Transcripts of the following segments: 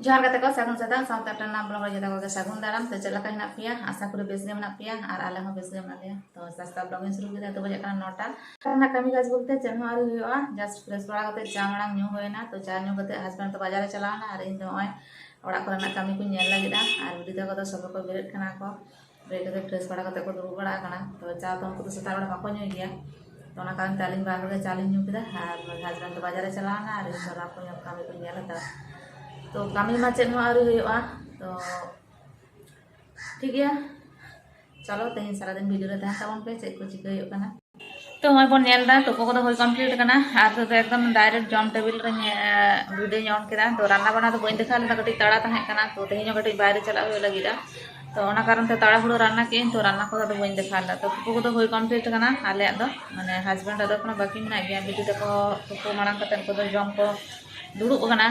जोहार गाते को सागुन सदा साउथ अटना ब्लॉग रे जता को सागुन दाराम तो चला कहिना पिया आशा करी बेस गे मना पिया और आले हो बेस गे मना लिया तो सस्ता ब्लॉग शुरू किया तो बजे kana 9टा ना कमी काज बोलते चल हमारे हुआ जस्ट फ्रेश बड़ा करते चा मड़ांग न्यू होएना तो चा न्यू करते हस्बैंड तो बाजार चलाना और इन तो ओड़ा करना कमी को नेल लागिदा और बिदा को तो सब को बेरेट खाना को बेरेट करते फ्रेश बड़ा करते को दुरु बड़ा खाना तो चा तो उनको तो सता बड़ा बाको न्यू गया तो ना कारण तालिम बार के चालिम न्यू किदा और हस्बैंड तो बाजार चलाना और इन तो को कमी को नेल था तो कमी मा चेन आरी हुआ तो ठीक है चलो तेज सारा दिन वीडियो रे तहन ताबन पे चेक को चिका हुई करना तो हय बन नेलदा तोको को होय कंप्लीट करना आर तो एकदम डायरेक्ट जॉम टेबल रे वीडियो ऑन केदा तो रान्ना बना तो बइन देखा लेदा कटी ताड़ा तहे करना तो तेज कटी बाहर चला हुई लगिदा तो ओना कारण ते ताड़ा हुड़ो रान्ना के तो रान्ना को तो बइन देखा लेदा तो तोको को होय कंप्लीट करना आले दो माने हस्बैंड दो कोनो बाकी ना गया वीडियो तको तोको मांग कते को दो जॉम को दुड़ुब करना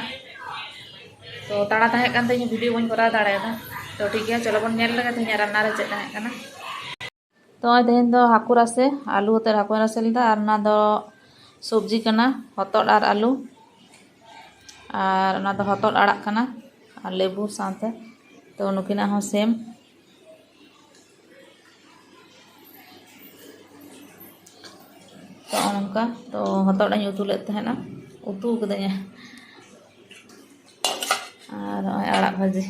तो ताड़ा तहे कान ते वीडियो बन करा दाड़ेदा तो ठीक है चलो बन नेल लगे ते रान्ना रे चेक तहे करना तो तेहन दो हाकु रासे आलू होते हाकु रासे लेदा और ना दो सब्जी कना हतड़ और आलू और ना दो हतड़ आड़ा कना और लेबू साथे तो नुकिना हो सेम तो उनका तो हतड़ उतु ले तहना उतु कदे और आड़ा भाजी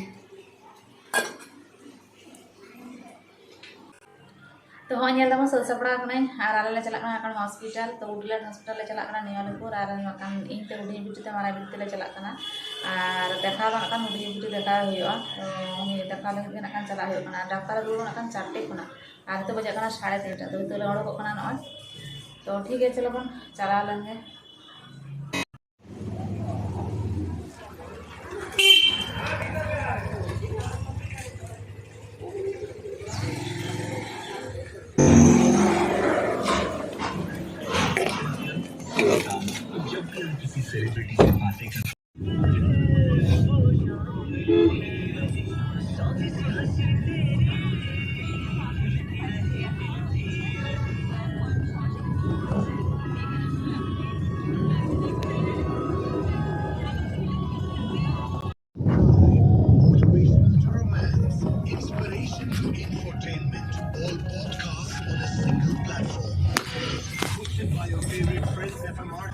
तो हाँ नेल दमा सद सपड़ा कने और आले चला कना हॉस्पिटल तो उडलैंड हॉस्पिटल ले चला कना नियालपुर और नकान इन ते उडी बिटी ते मारा बिटी ले चला कना और देखा नकान उडी बिटी देखा हुआ तो उनी देखा लगे नकान चला हुआ कना डॉक्टर दू नकान 4टे खुना और तो बजे कना 3:30 तो तो ले ओडो कना न तो ठीक है चलो बन चला लेंगे सेलिब्रिटी से बातें कर inspiration to infotainment, all podcasts on a single platform. Hosted by your favorite friends FMR.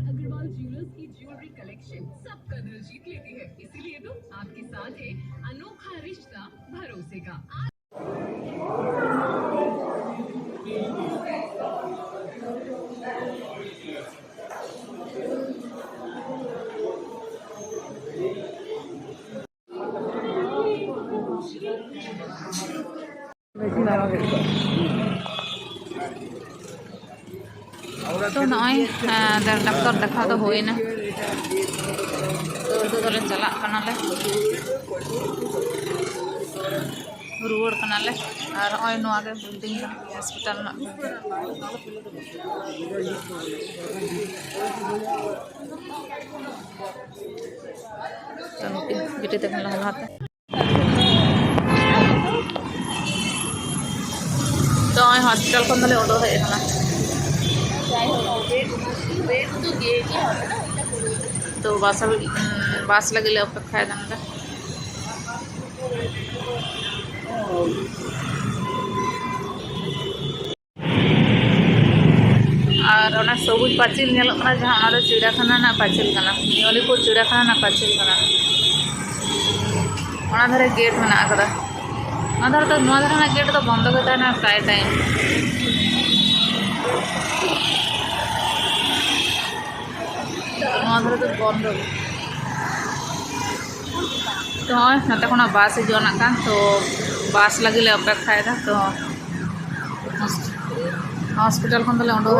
Agarwal jewellers की ज्वेलरी कलेक्शन सबका दिल जीत लेती है, इसीलिए तो आपके साथ है अनोखा रिश्ता भरोसे का। तो नॉय डॉक्टर देखा तो होई ना तो तो चला कना ले रुवर कना ले और ओय नो आगे बिल्डिंग हॉस्पिटल ना तो बिटी तक लहलाते तो हॉस्पिटल को ले ओडो है ना तो बास लगे अपेक्षा है और सबुज पाचिल जहाँ चिड़ियाखाना पाचिल नियलीपुर चिड़ियाखाना पाचिल धारे गेट मेना धारे तो धारे गेट तो बंद होता प्राय टाइम धारे तो बंद तो नते को बास हिजुना तो बास लगे अपेक्षा तो हॉस्पिटल खन उडो